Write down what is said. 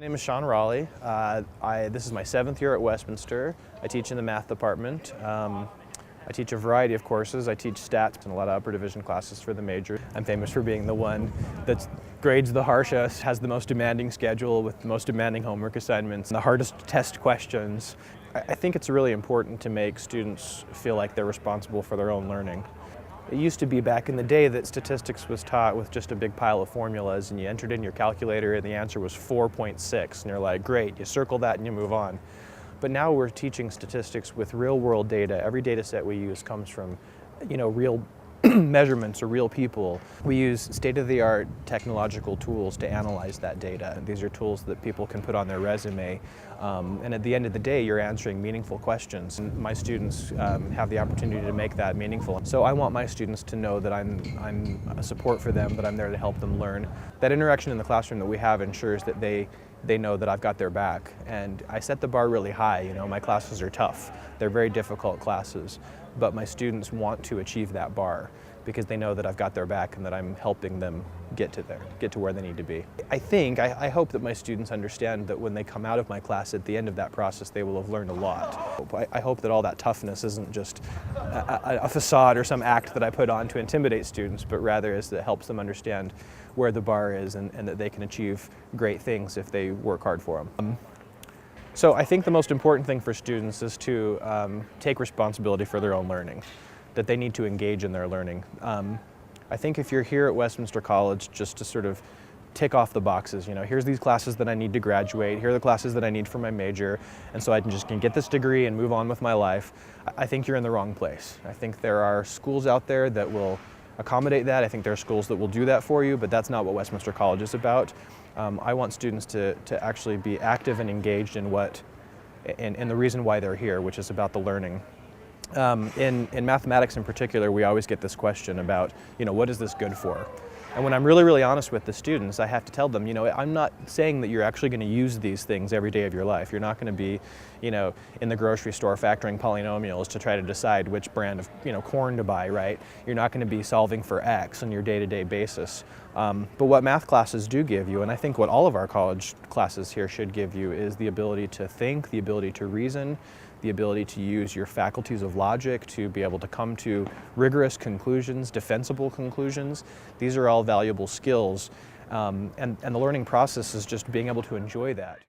My name is SeanRaleigh. This is my 7th year at Westminster. I teach in the math department. I teach a variety of courses. I teach stats and a lot of upper division classes for the major. I'm famous for being the one that grades the harshest, has the most demanding schedule with the most demanding homework assignments, and the hardest test questions. I think it's really important to make students feel like they're responsible for their own learning. It used to be back in the day that statistics was taught with just a big pile of formulas, and you entered in your calculator and the answer was 4.6, and you're like, great, you circle that and you move on. But now we're teaching statistics with real world data. Every data set we use comes from, real measurements or real people. We use state-of-the-art technological tools to analyze that data. These are tools that people can put on their resume. And at the end of the day, you're answering meaningful questions. And my students have the opportunity to make that meaningful. So I want my students to know that I'm a support for them, that I'm there to help them learn. That interaction in the classroom that we have ensures that they know that I've got their back. And I set the bar really high. My classes are tough. They're very difficult classes. But my students want to achieve that bar because they know that I've got their back and that I'm helping them get to where they need to be. I hope that my students understand that when they come out of my class at the end of that process, they will have learned a lot. I hope that all that toughness isn't just a facade or some act that I put on to intimidate students, but rather is that helps them understand where the bar is and that they can achieve great things if they work hard for them. So I think the most important thing for students is to take responsibility for their own learning, that they need to engage in their learning. I think if you're here at Westminster College just to sort of tick off the boxes, here's these classes that I need to graduate, here are the classes that I need for my major, and so I can get this degree and move on with my life, I think you're in the wrong place. I think there are schools out there that will accommodate that. I think there are schools that will do that for you, but that's not what Westminster College is about. I want students to actually be active and engaged in the reason why they're here, which is about the learning. In mathematics in particular, we always get this question about, what is this good for? And when I'm really, really honest with the students, I have to tell them, I'm not saying that you're actually going to use these things every day of your life. You're not going to be, in the grocery store factoring polynomials to try to decide which brand of, corn to buy, right? You're not going to be solving for X on your day-to-day basis. But what math classes do give you, and I think what all of our college classes here should give you, is the ability to think, the ability to reason, the ability to use your faculties of logic to be able to come to rigorous conclusions, defensible conclusions. These are all valuable skills, and the learning process is just being able to enjoy that.